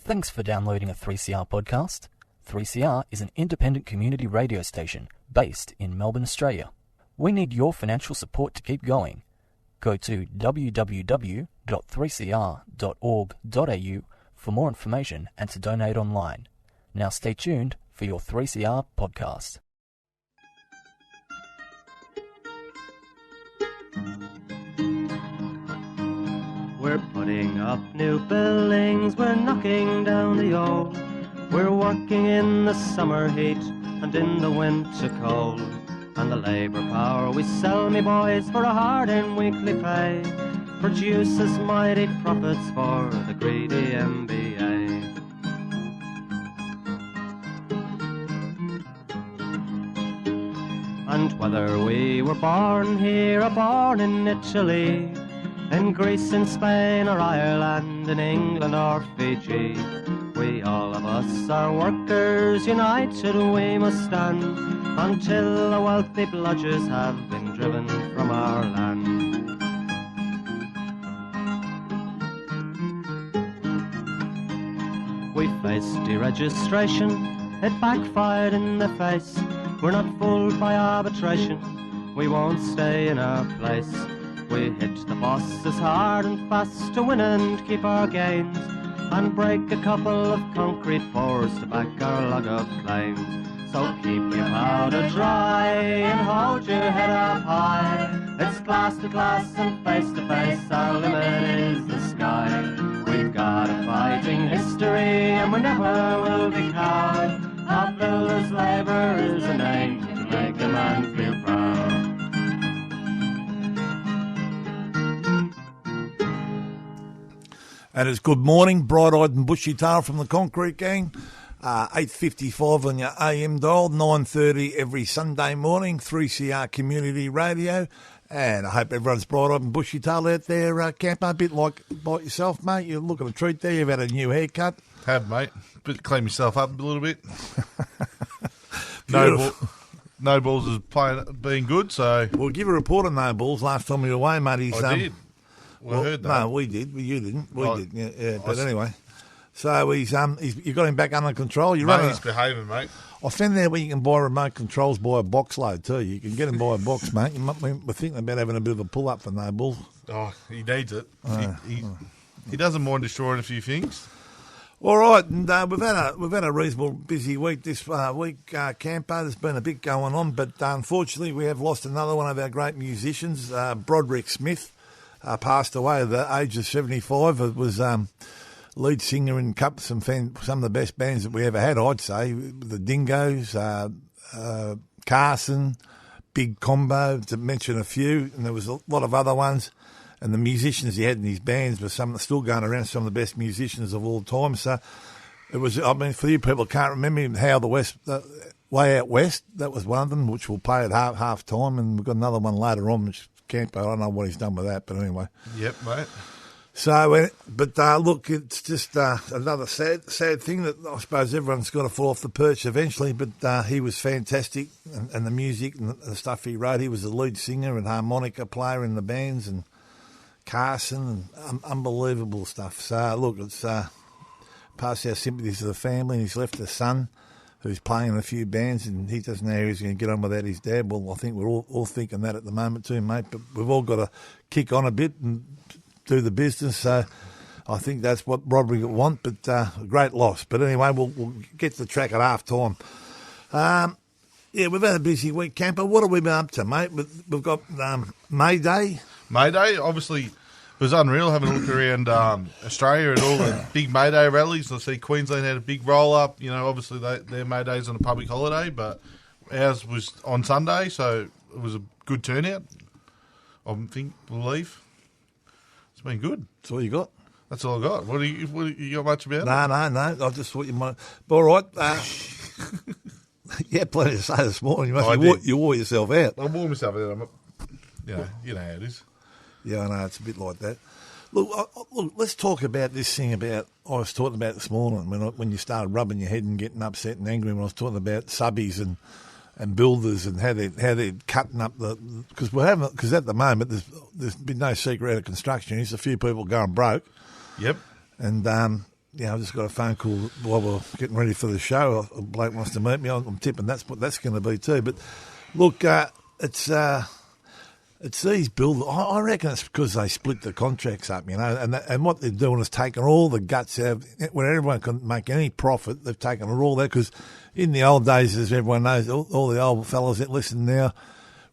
Thanks for downloading a 3CR podcast. 3CR is an independent community radio station based in Melbourne, Australia. We need your financial support to keep going. Go to www.3cr.org.au for more information and to donate online. Now stay tuned for your 3CR podcast. We're putting up new buildings, we're knocking down the old. We're working in the summer heat and in the winter cold. And the labour power we sell, me boys, for a hard-earned weekly pay produces mighty profits for the greedy MBA. And whether we were born here or born in Italy, in Greece, in Spain or Ireland, in England or Fiji, we all of us are workers, united we must stand, until the wealthy bludgers have been driven from our land. We faced deregistration, it backfired in the face. We're not fooled by arbitration, we won't stay in our place. We hit the bosses hard and fast to win and keep our gains, and break a couple of concrete pours to back our log of claims. So keep your powder dry and hold your head up high. It's class to class and face to face, our limit is the sky. We've got a fighting history and we never will be cowed. Our builders' labour is a name to make a man feel proud. And it's good morning, bright-eyed and bushy-tailed from the Concrete Gang. 8:55 on your AM dial, 9:30 every Sunday morning, 3CR Community Radio. And I hope everyone's bright-eyed and bushy-tailed out there, Campo, a bit like yourself, mate. You're looking a treat there. You've had a new haircut. Have, mate. But clean myself up a little bit. No balls is being good, so... We'll give a report on no balls last time we were away, mate. I did. Well, I heard that. No, we did. Well, you didn't. We did. Yeah. But anyway, so you got him back under control. He's behaving, mate. I found there where you can buy remote controls by a box load too. You can get him by a box, mate. We're thinking about having a bit of a pull up for no balls. Oh, he needs it. He doesn't mind destroying a few things. All right, and we've had a reasonable busy week this week, Campo. There's been a bit going on, but unfortunately we have lost another one of our great musicians, Brodrick Smith. Passed away at the age of 75. It was lead singer in some of the best bands that we ever had, I'd say. The Dingoes, Carson, Big Combo, to mention a few. And there was a lot of other ones. And the musicians he had in his bands were some still going around, some of the best musicians of all time. So it was, I mean, for you people who can't remember how Way Out West, that was one of them, which we'll play at half time. And we've got another one later on, which Campo, I don't know what he's done with that, but anyway. Yep, mate. So, look, it's just another sad thing that I suppose everyone's got to fall off the perch eventually, but he was fantastic, and the music and the stuff he wrote. He was the lead singer and harmonica player in the bands, and Carson, and unbelievable stuff. So, look, it's pass our sympathies to the family, and he's left a son who's playing in a few bands, and he doesn't know how he's going to get on without his dad. Well, I think we're all thinking that at the moment too, mate, but we've all got to kick on a bit and do the business, so I think that's what Brodrick would want, but a great loss. But anyway, we'll get to the track at half time. We've had a busy week, Campo. What have we been up to, mate? We've got May Day. May Day, obviously... It was unreal having a look around Australia at all the big May Day rallies. I see Queensland had a big roll-up. You know, obviously their May Day's on a public holiday, but ours was on Sunday, so it was a good turnout, I believe. It's been good. That's all you got? That's all I got. What do you got much about it? No. I just thought you might... All right. You had plenty to say this morning. You wore yourself out. I wore myself out. You know how it is. Yeah, I know, it's a bit like that. Look, let's talk about this thing I was talking about this morning when you started rubbing your head and getting upset and angry when I was talking about subies and builders and how they're cutting up because at the moment there's been no secret out of construction. There's a few people going broke. Yep. And I just got a phone call while we're getting ready for the show. A bloke wants to meet me. I'm tipping that's what that's going to be too. But look, it's these builders. I reckon it's because they split the contracts up, and what they're doing is taking all the guts out. When everyone can make any profit, they've taken all that. Because in the old days, as everyone knows, all the old fellas that listen now,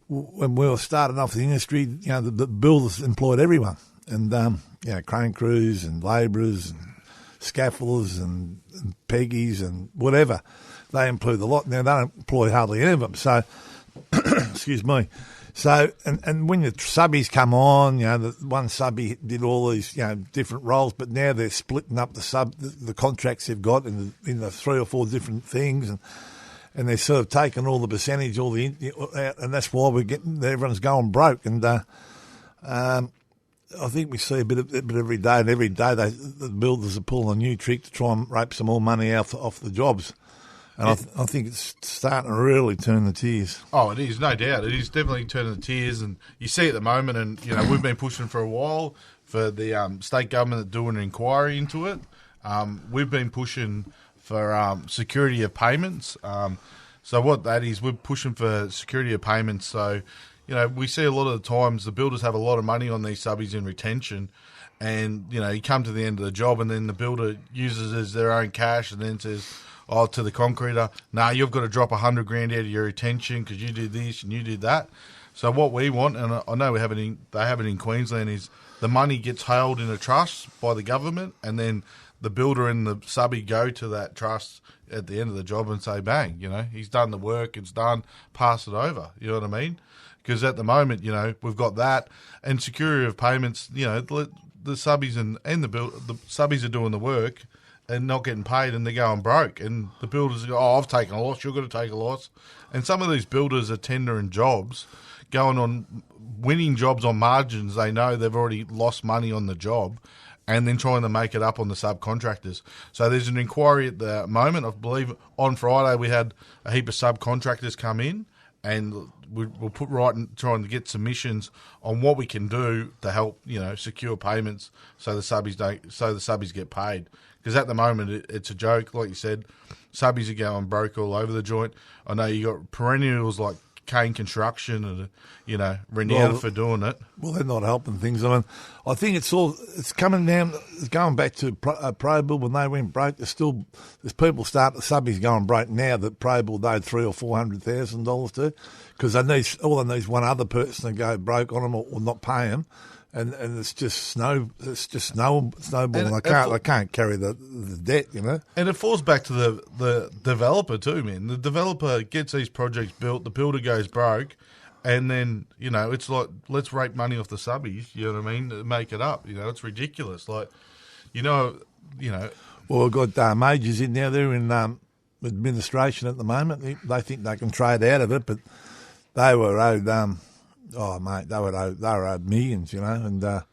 when we were starting off the industry, the builders employed everyone, and crane crews and labourers and scaffolders and peggies and whatever. They employ the lot. Now they don't employ hardly any of them. So, excuse me. So, and when the subbies come on, the one subby did all these, different roles, but now they're splitting up the contracts they've got in the 3 or 4 different things, and they're sort of taking all the percentage, and that's why everyone's going broke. And I think we see a bit every day, and every day the builders are pulling a new trick to try and rape some more money off the jobs. And I think it's starting to really turn the tears. Oh, it is, no doubt. It is definitely turning the tears, and you see at the moment, and we've been pushing for a while for the state government to do an inquiry into it. We've been pushing for security of payments. So what that is, we're pushing for security of payments. So, we see a lot of the times the builders have a lot of money on these subbies in retention, and, you come to the end of the job, and then the builder uses it as their own cash and then says, to the concreter, you've got to drop $100,000 out of your retention because you did this and you did that. So what we want, and I know they have it in Queensland, is the money gets held in a trust by the government, and then the builder and the subby go to that trust at the end of the job and say, bang, he's done the work, it's done, pass it over. You know what I mean? Because at the moment, we've got that, and security of payments. The subbies and the subbies are doing the work and not getting paid, and they're going broke. And the builders go, I've taken a loss, you're going to take a loss. And some of these builders are tendering jobs, going on winning jobs on margins. They know they've already lost money on the job, and then trying to make it up on the subcontractors. So there's an inquiry at the moment. I believe on Friday we had a heap of subcontractors come in, and we'll put right in trying to get submissions on what we can do to help, secure payments so the subbies get paid. Because at the moment it's a joke, like you said. Subbies are going broke all over the joint. I know you got perennials like Kane Construction and renowned for doing it. Well, they're not helping things. I think it's coming down. It's going back to Probuild when they went broke. There's people subbies going broke now that Probuild owed $300,000 or $400,000 to, because they need one other person to go broke on them or not pay them. And it's just snowballing. They can't carry the debt, And it falls back to the developer too, man. The developer gets these projects built, the builder goes broke, and then it's like, let's rape money off the subbies. You know what I mean? To make it up. It's ridiculous. Like, Well, we've got majors in there. They're in administration at the moment. They think they can trade out of it, but they were owed. They were owed millions, and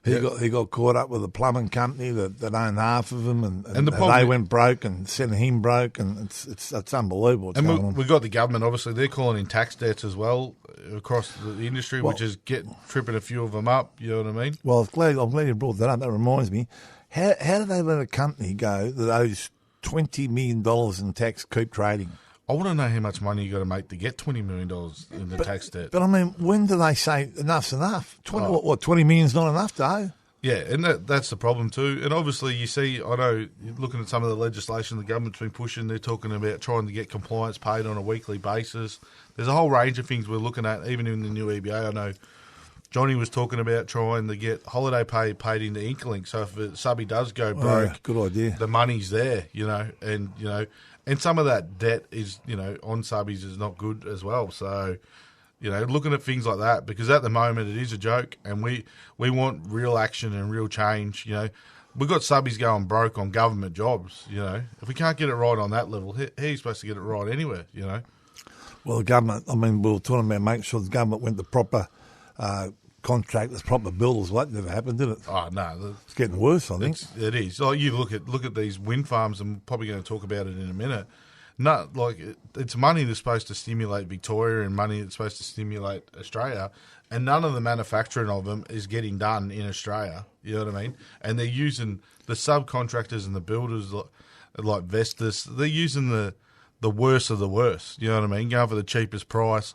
he got caught up with a plumbing company that owned half of them, and they went broke and sent him broke, and it's unbelievable. We've got the government, obviously, they're calling in tax debts as well across the industry, which is tripping a few of them up. You know what I mean? Well, I'm glad you brought that up. That reminds me, how do they let a company go that owes $20 million in tax keep trading? I want to know how much money you got to make to get $20 million in the tax debt. But, when do they say enough's enough? 20 million's not enough, though? Yeah, and that's the problem too. And obviously you see, I know, looking at some of the legislation the government's been pushing, they're talking about trying to get compliance paid on a weekly basis. There's a whole range of things we're looking at, even in the new EBA. I know Johnny was talking about trying to get holiday pay paid into Inklink. So if a subby does go broke, good idea. The money's there, and some of that debt is, on subbies is not good as well. So, looking at things like that, because at the moment it is a joke, and we want real action and real change. We've got subbies going broke on government jobs. If we can't get it right on that level, how are you supposed to get it right anywhere? Well, the government. We were talking about making sure the government went the proper contractors, proper builders. Well, that never happened, did it? Oh no, it's getting worse. I think it is. Like you look at these wind farms, and we're probably going to talk about it in a minute. not like it's money that's supposed to stimulate Victoria and money that's supposed to stimulate Australia, and none of the manufacturing of them is getting done in Australia. You know what I mean? And they're using the subcontractors and the builders like Vestas. They're using the worst of the worst. You know what I mean? Going for the cheapest price.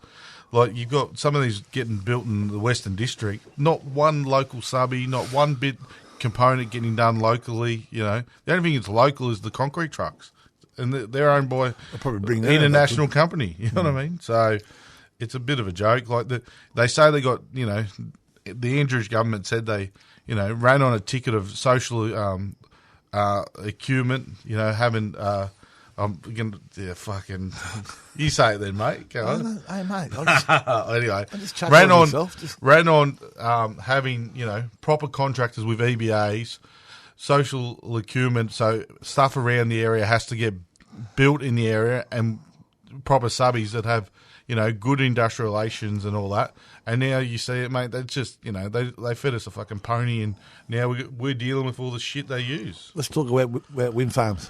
Like, you've got some of these getting built in the Western District. Not one local subby, not one bit component getting done locally. You know, the only thing that's local is the concrete trucks, and they're owned by an international company. You know what I mean? So it's a bit of a joke. Like they say they got, you know, the Andrews government said they, you know, ran on a ticket of social acumen. You know, having. Fucking. You say it then, mate. Go on. Hey, mate. Anyway, ran on having, you know, proper contractors with EBAs, social acumen, so stuff around the area has to get built in the area, and proper subbies that have, you know, good industrial relations and all that. And now you see it, mate. They just, you know, they fed us a fucking pony, and now we're dealing with all the shit they use. Let's talk about wind farms.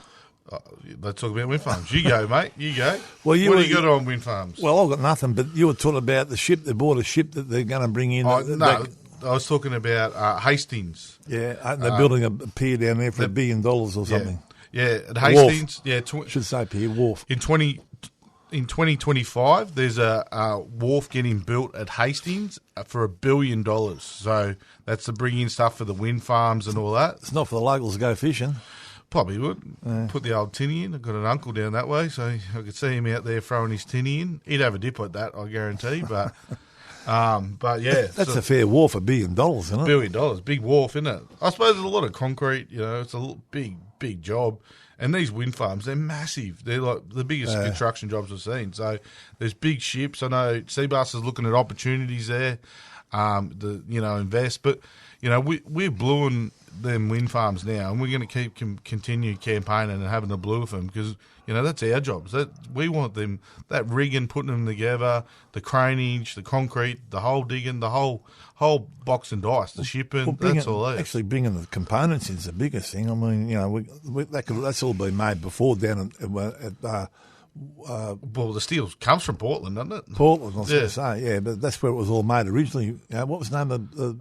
Let's talk about wind farms. You go, mate. You go. Well, what do you got on wind farms? Well, I've got nothing, but you were talking about the ship. They bought a ship that they're going to bring in. I was talking about Hastings. Yeah, they're building a pier down there for $1 billion or something. Yeah, at Hastings. Wharf. Should say pier, wharf. In 2025, there's a wharf getting built at Hastings for $1 billion. So that's to bring in stuff for the wind farms and all that. It's not for the locals to go fishing. Probably would. Put the old tinny in. I've got an uncle down that way, so I could see him out there throwing his tinny in. He'd have a dip at that, I guarantee. But yeah. That's a fair wharf, $1 billion, isn't it? $1 billion. Big wharf, isn't it? I suppose there's a lot of concrete, you know, it's a big job. And these wind farms, they're massive. They're like the biggest construction jobs I've seen. So there's big ships. I know Seabus is looking at opportunities there, invest. But, you know, we're blueing them wind farms now, and we're going to continue campaigning and having a blue with them because, you know, that's our jobs. We want them, that rigging, putting them together, the craneage, the concrete, the hole digging, the whole box and dice, the shipping, that's all there. Actually bringing the components in is the biggest thing. I mean, you know, that's all been made before down at well, the steel comes from Portland, doesn't it? Portland, I was going to say, yeah, but that's where it was all made originally. What was the name of the...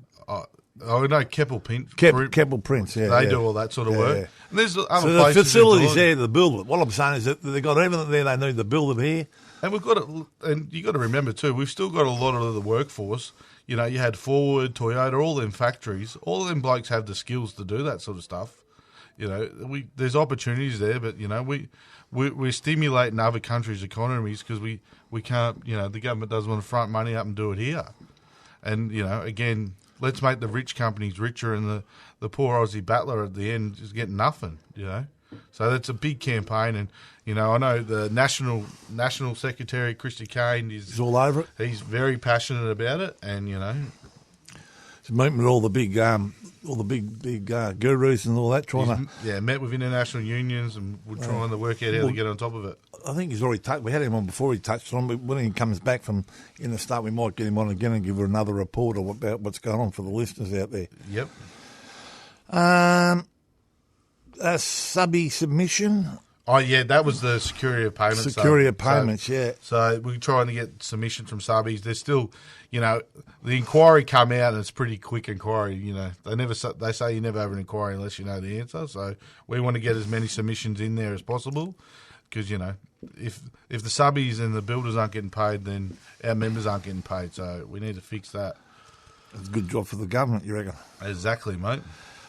no, Keppel Prince. Keppel Prince, yeah. They do all that sort of work. Yeah. And there's other the facilities there to build it. What I'm saying is that they've got everything there they need to build it here. And you got to remember too, we've still got a lot of the workforce. You know, you had Ford, Toyota, all them factories. All of them blokes have the skills to do that sort of stuff. You know, there's opportunities there, but, you know, we're stimulating other countries' economies because we can't, you know, the government doesn't want to front money up and do it here. And, you know, again, let's make the rich companies richer, and the poor Aussie battler at the end is getting nothing, you know. So that's a big campaign, and, you know, I know the National Secretary, Christy Kane, he's all over it. He's very passionate about it, and, you know. He's meeting with all the big gurus and all that, met with international unions, and we're trying to work out how to get on top of it. I think he's already we had him on before he touched on, but when he comes back from in the start, we might get him on again and give her another report about what's going on for the listeners out there. Yep. A subby submission. Oh, yeah, that was the security of payments. Security of payments, yeah. So we're trying to get submissions from subbies. There's still, you know, the inquiry come out, and it's pretty quick inquiry. You know, they say you never have an inquiry unless you know the answer. So we want to get as many submissions in there as possible because, you know, if the subbies and the builders aren't getting paid, then our members aren't getting paid. So we need to fix that. It's a good job for the government, you reckon? Exactly, mate.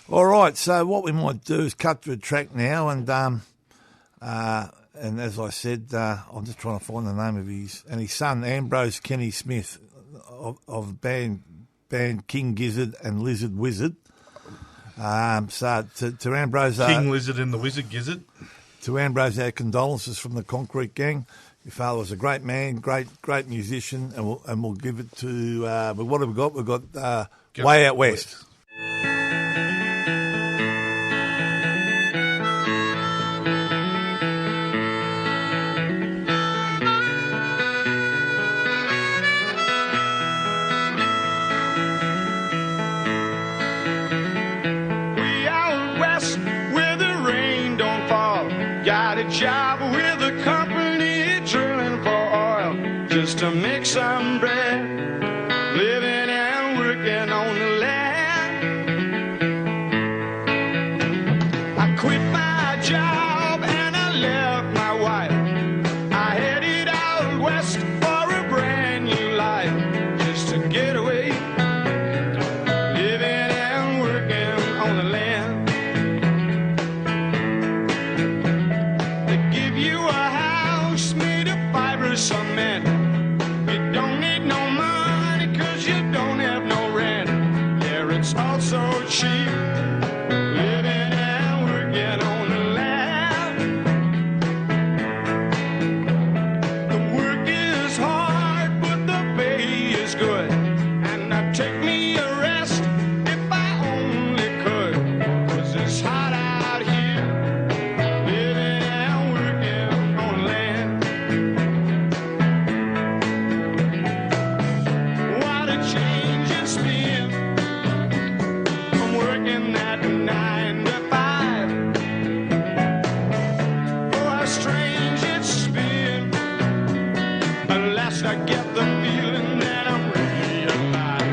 All right, so what we might do is cut to a track now, and as I said, I'm just trying to find the name of his son, Ambrose Kenny Smith, of band King Gizzard and Lizard Wizard. So to Ambrose, King Lizard and the Wizard Gizzard. To Ambrose, our condolences from the Concrete Gang. Your father was a great man, great musician, and we'll give it to. But what have we got? We've got Way Out West. Job with a company just to make some bread, living and working on the land. I quit my job and I left my wife. I headed out west for a brand new life, just to get away, living and working on the land. They give you a house made of fiber cement. You don't need no money 'cause you don't have no rent. Yeah, it's all so cheap, living and working on the land. The work is hard, but the pay is good. And I'd take me a rest if I only could, 'cause it's hot out here, living and working on the land. What a change it's been from working that 9 to 5. Oh, how strange it's been. At last I get the feeling that I'm really alive.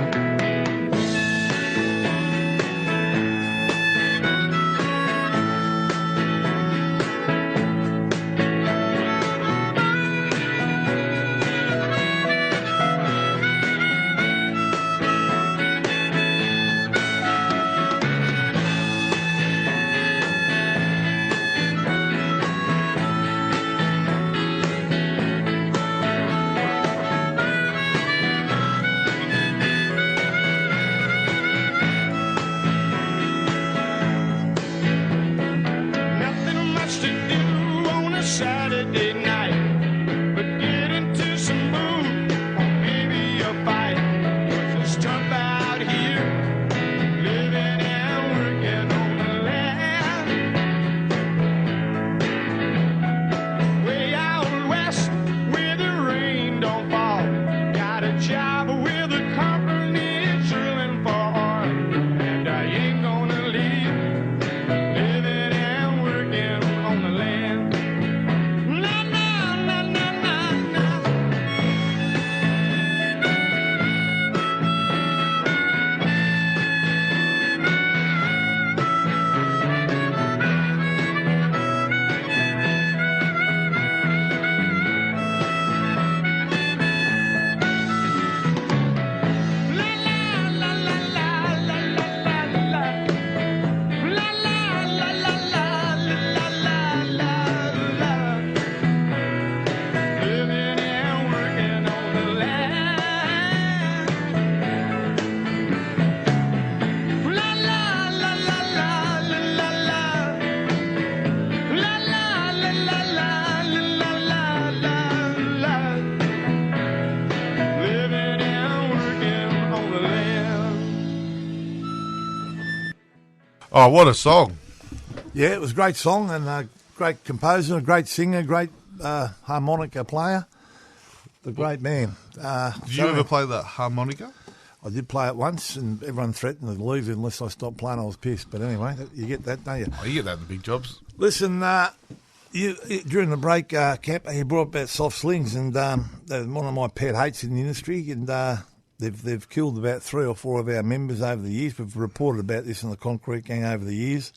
Nothing much to do on a Saturday night, but get into some mood or maybe a fight. 'Cause it's tough out here, living and working on the land. Way out west where the rain don't fall, got a job with a company drilling for oil, and I ain't gonna leave, living and working on the land. Na na na na na na. La la la la la la la la la. La la la la la la la la la. Living and working on the land. La la la la la la la la. La la la la la la la la la. Living and working on the land. Oh, what a song! Yeah, it was a great song and a great composer, a great singer, great harmonica player. The great man. Did you ever play the harmonica? I did play it once and everyone threatened to leave unless I stopped playing. I was pissed. But anyway, you get that, don't you? Oh, you get that in the big jobs. Listen, you during the break, Camp, you brought up about soft slings, and they're one of my pet hates in the industry, and they've killed about 3 or 4 of our members over the years. We've reported about this in the Concrete Gang over the years.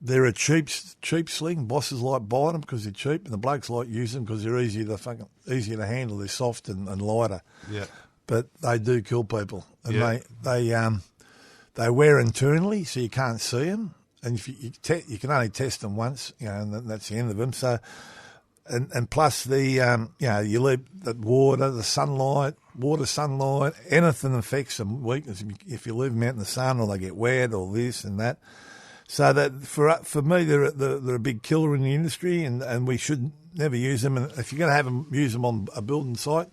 They're a cheap sling. Bosses like buying them because they're cheap, and the blokes like using them because they're easier to handle. They're soft and lighter. Yeah. But they do kill people, and they wear internally, so you can't see them. And if you can only test them once, and that's the end of them. So, and plus you leave the water, sunlight, anything affects them. Weakness if you leave them out in the sun, or they get wet, or this and that. So that for me, they're a big killer in the industry, and we should never use them. And if you're going to have them, use them on a building site,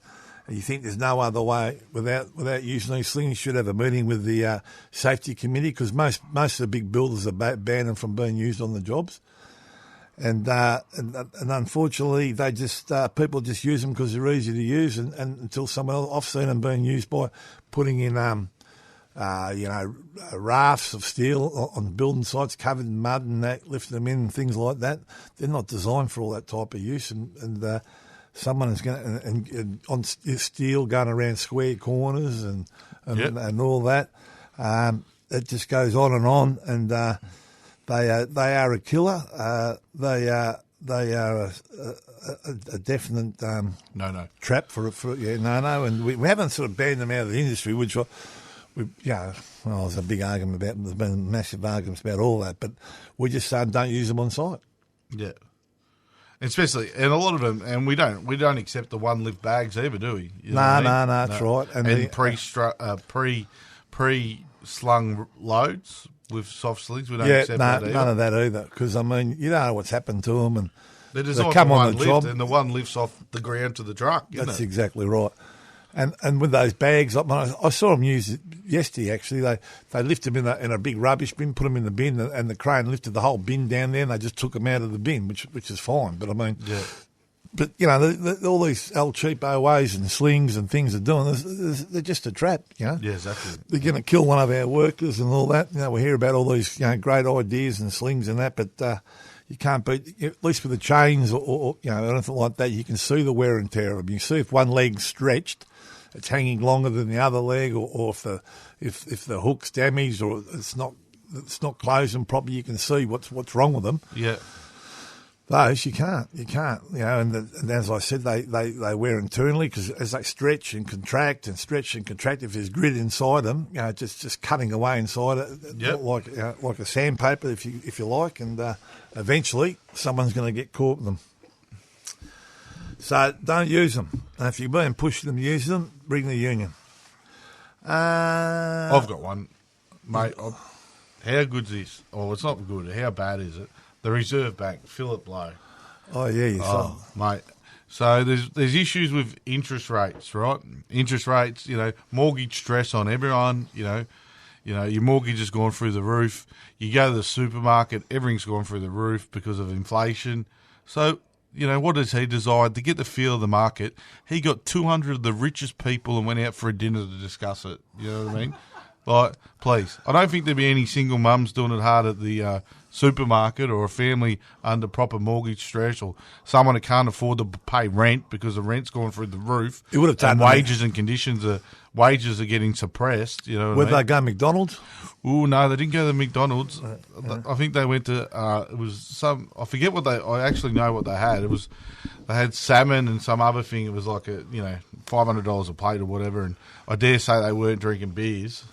and you think there's no other way without using these slings, you should have a meeting with the safety committee, because most of the big builders are banning them from being used on the jobs. And unfortunately, they just people just use them because they're easy to use, and until someone else, I've seen them being used by putting in rafts of steel on building sites covered in mud and that, lifting them in and things like that. They're not designed for all that type of use, and someone is going to and on steel going around square corners and all that. It just goes on, and they are a killer. They are a definite trap for and we haven't sort of banned them out of the industry, which there's a big argument about. There's been massive arguments about all that, but we just don't use them on site. Yeah. Especially, and a lot of them, and we don't accept the one lift bags either, do we? No, that's right. And pre-slung loads with soft slings, we don't accept that either. None of that either, because, you don't know what's happened to them. And they're designed for one lift, and the one lifts off the ground to the truck, That's exactly right. And with those bags, I saw them use it yesterday, actually. They lifted them in a big rubbish bin, put them in the bin, and the crane lifted the whole bin down there, and they just took them out of the bin, which is fine. But, But, all these old cheapo ways and slings and things they're doing, they're just a trap, Yeah, exactly. They're going to kill one of our workers and all that. We hear about all these, great ideas and slings and that, but you can't beat, at least with the chains or anything like that, you can see the wear and tear of them. You see if one leg's stretched, it's hanging longer than the other leg, or if the hook's damaged or it's not closing properly, you can see what's wrong with them. Yeah. Those you can't, and as I said, they wear internally because as they stretch and contract, if there's grit inside them, just cutting away inside it, like a sandpaper, if you like, and eventually someone's going to get caught with them. So don't use them. If you're being pushed them, use them. Bring the union. I've got one, mate. How good's this? Oh, it's not good. How bad is it? The Reserve Bank, Philip Lowe. Oh, yeah, you saw. Mate. So there's issues with interest rates, right? Interest rates, mortgage stress on everyone, your mortgage has gone through the roof. You go to the supermarket, everything's gone through the roof because of inflation. So, what does he decide? To get the feel of the market, he got 200 of the richest people and went out for a dinner to discuss it. You know what I mean? Like, please. I don't think there'd be any single mums doing it hard at the supermarket, or a family under proper mortgage stress, or someone who can't afford to pay rent because the rent's gone through the roof. It would have taken wages and conditions wages are getting suppressed. You know, whether they go McDonald's? Oh no, they didn't go to McDonald's. I think they went to it was some. I forget what I actually know what they had. It was they had salmon and some other thing. It was like $500 a plate or whatever. And I dare say they weren't drinking beers.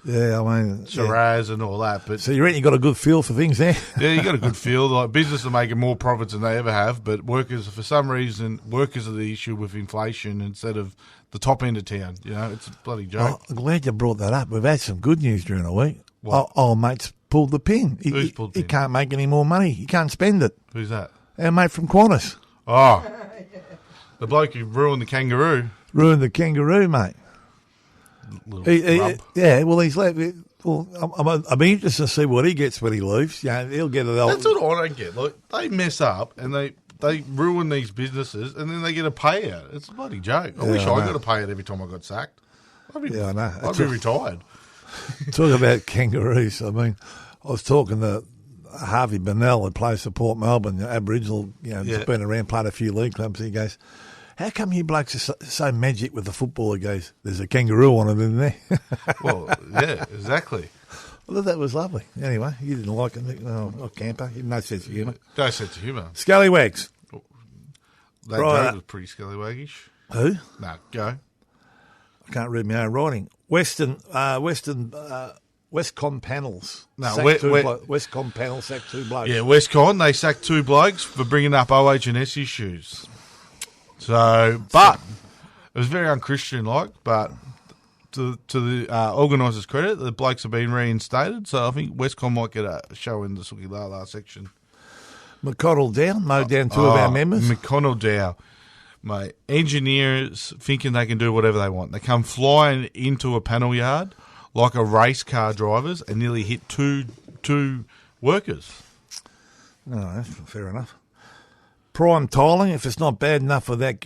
Yeah, Shiraz and all that. But so you reckon you got a good feel for things there? Yeah, you got a good feel. Like, business are making more profits than they ever have, but workers, for some reason, are the issue with inflation instead of the top end of town. It's a bloody joke. I'm glad you brought that up. We've had some good news during the week. What? Our mate's pulled the pin. Who's pulled the pin? He can't make any more money. He can't spend it. Who's that? Our mate from Qantas. Oh, the bloke who ruined the kangaroo. Ruined the kangaroo, mate. He's left. Well, I'll be interested to see what he gets when he leaves. He'll get it. That's what I don't get. Like, they mess up and they ruin these businesses, and then they get a payout. It's a bloody joke. I wish I got a payout every time I got sacked. I know. I'd be retired. Talk about kangaroos. I was talking to Harvey Bennell, who plays for Port Melbourne, Aboriginal. He's been around, played a few league clubs. He goes, "How come you blokes are so magic with the football?" He goes, "There's a kangaroo on it, isn't there?" Well, yeah, exactly. Well, that was lovely. Anyway, you didn't like it. Camper. You had no sense of humour. No sense of humour. Scallywags. That joke was pretty scallywaggish. Who? No, go. I can't read my own writing. Westcom Panels. No, Westcom Panels sacked 2 blokes. Yeah, Westcon, they sacked 2 blokes for bringing up OH&S issues. So, but it was very unchristian-like, but to the organisers' credit, the blokes have been reinstated, so I think Westcon might get a show in the Sookie Lala section. McConnell down, mowed down 2 of our members. McConnell down. Mate, engineers thinking they can do whatever they want. They come flying into a panel yard like a race car drivers and nearly hit two workers. No, fair enough. prime tiling, if it's not bad enough for that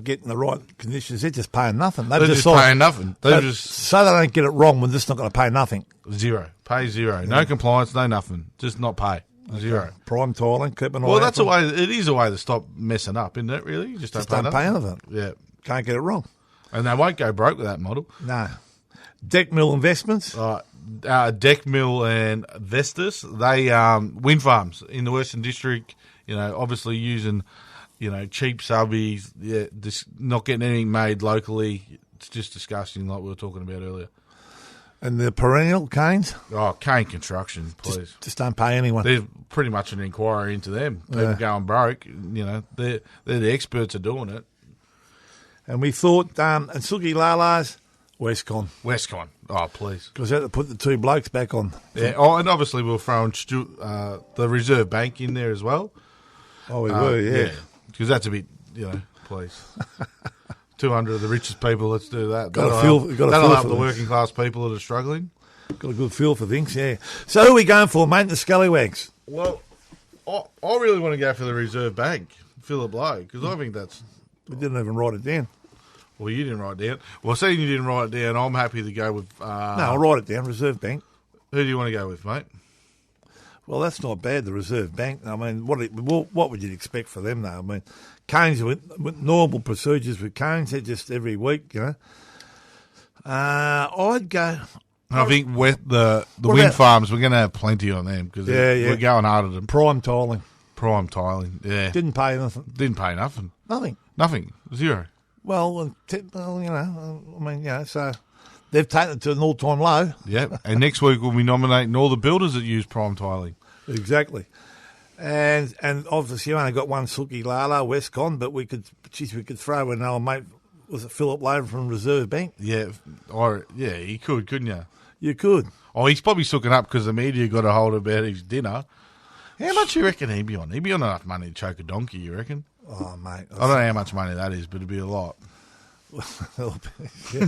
getting the right conditions, they're just paying nothing. They're just paying nothing. So they don't get it wrong, we're just not going to pay nothing. Zero. Pay zero. No compliance, no nothing. Just not pay. Zero. Prime tiling, keep an eye Well, out that's for a way. It is a way to stop messing up, isn't it? Really, you just don't pay anything. Yeah, Can't get it wrong. and they won't go broke with that model. No. Deck mill investments. Deck Mill and Vestas, they wind farms in the Western District. You know, obviously using cheap subbies. Yeah, not getting anything made locally. It's just disgusting, like we were talking about earlier. And the perennial canes. Oh, Cane Construction, please. Just don't pay anyone. There's pretty much an inquiry into them. People going broke. You know, they're the experts at doing it. And we thought, and Suki Lala's, Westcon. Oh, please. Because they had to put the two blokes back on. Yeah. Oh, and obviously we'll throw in the Reserve Bank in there as well. Oh, we were, yeah. Because that's a bit, please. 200 of the richest people, let's do that. That'll help the working class people that are struggling. Got a good feel for things, yeah. So who are we going for, mate, the scallywags? Well, I really want to go for the Reserve Bank, Philip Lowe, because I think that's... We didn't even write it down. Well, you didn't write it down. Well, seeing you didn't write it down, I'm happy to go with... No, I'll write it down, Reserve Bank. Who do you want to go with, mate? Well, that's not bad, the Reserve Bank. I mean, what would you expect for them, though? I mean, canes, with normal procedures with canes, they're just every week, I'd go... I think with the wind farms, we're going to have plenty on them because we're going hard at them. Prime tiling, yeah. Didn't pay nothing. Nothing. Zero. Well, so they've taken it to an all-time low. Yeah, and next week we'll be nominating all the builders that use prime tiling. Exactly. And obviously you only got one Suki Lala, Westcon, but we could throw in our mate, was it Philip Lowe from Reserve Bank? Yeah, you could, couldn't you? You could. Oh, he's probably sooking up because the media got a hold about his dinner. How much you reckon he'd be on? He'd be on enough money to choke a donkey, you reckon? Oh, mate. I don't know how much money that is, but it'd be a lot. Yeah.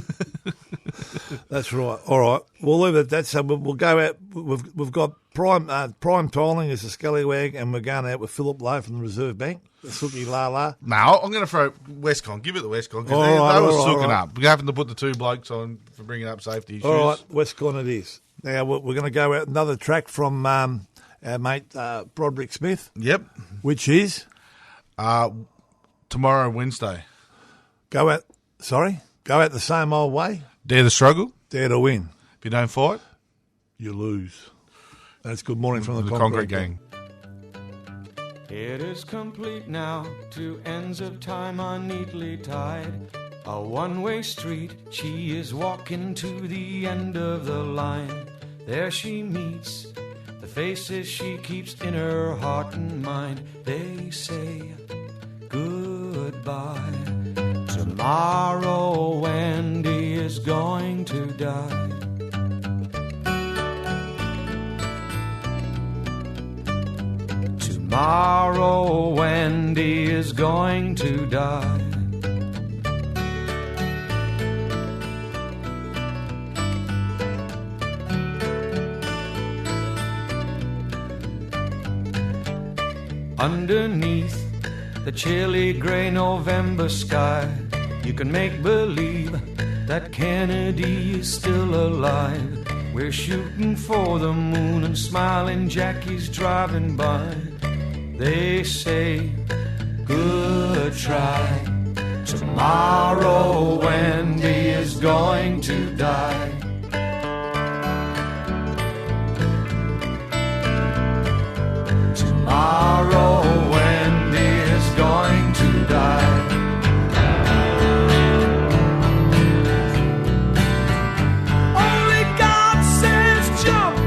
That's right. All right. We'll leave it at that. So we'll go out. We've got prime tiling as a scallywag, and we're going out with Philip Lowe from the Reserve Bank. Suki Lala. No, I'm going to throw Westcon. Give it the Westcon because they were sooking up. We happen to put the two blokes on for bringing up safety issues. All right, Westcon it is. Now we're going to go out another track from our mate Brodrick Smith. Yep. Which is tomorrow, Wednesday. Go out the same old way. Dare to struggle. Dare to win. If you don't fight, you lose. That's Good Morning from the Concrete Gang. It is complete now, two ends of time are neatly tied. A one-way street, she is walking to the end of the line. There she meets the faces she keeps in her heart and mind. They say goodbye. Tomorrow Wendy is going to die. Tomorrow Wendy is going to die. Underneath the chilly grey November sky, you can make believe that Kennedy is still alive. We're shooting for the moon and smiling Jackie's driving by. They say, good try. Tomorrow Wendy is going to die. Tomorrow Wendy is going to die. Only God says jump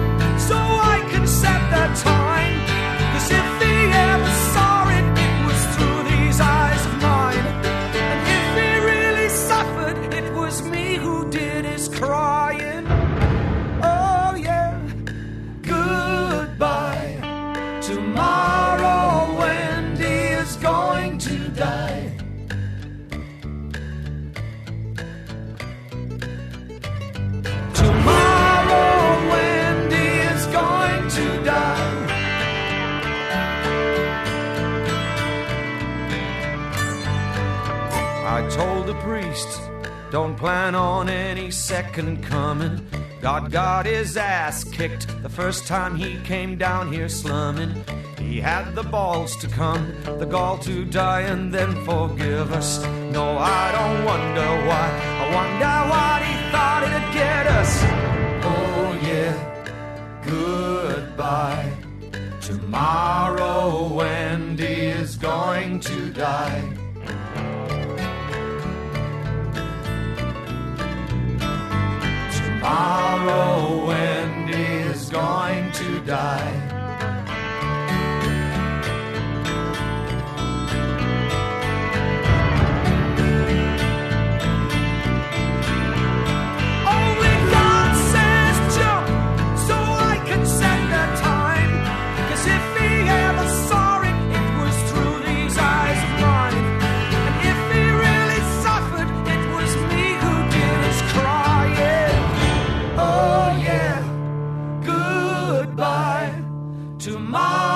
so I can set that time. 'Cause if he ever saw it, it was through these eyes of mine. And if he really suffered, it was me who did his crime. the priest don't plan on any second coming. God got his ass kicked the first time he came down here slumming. He had the balls to come, the gall to die and then forgive us. No, I don't wonder why. I wonder what he thought it'd get us. Oh yeah, goodbye. Tomorrow Wendy is going to die. Tomorrow Wendy is going to die. Tomorrow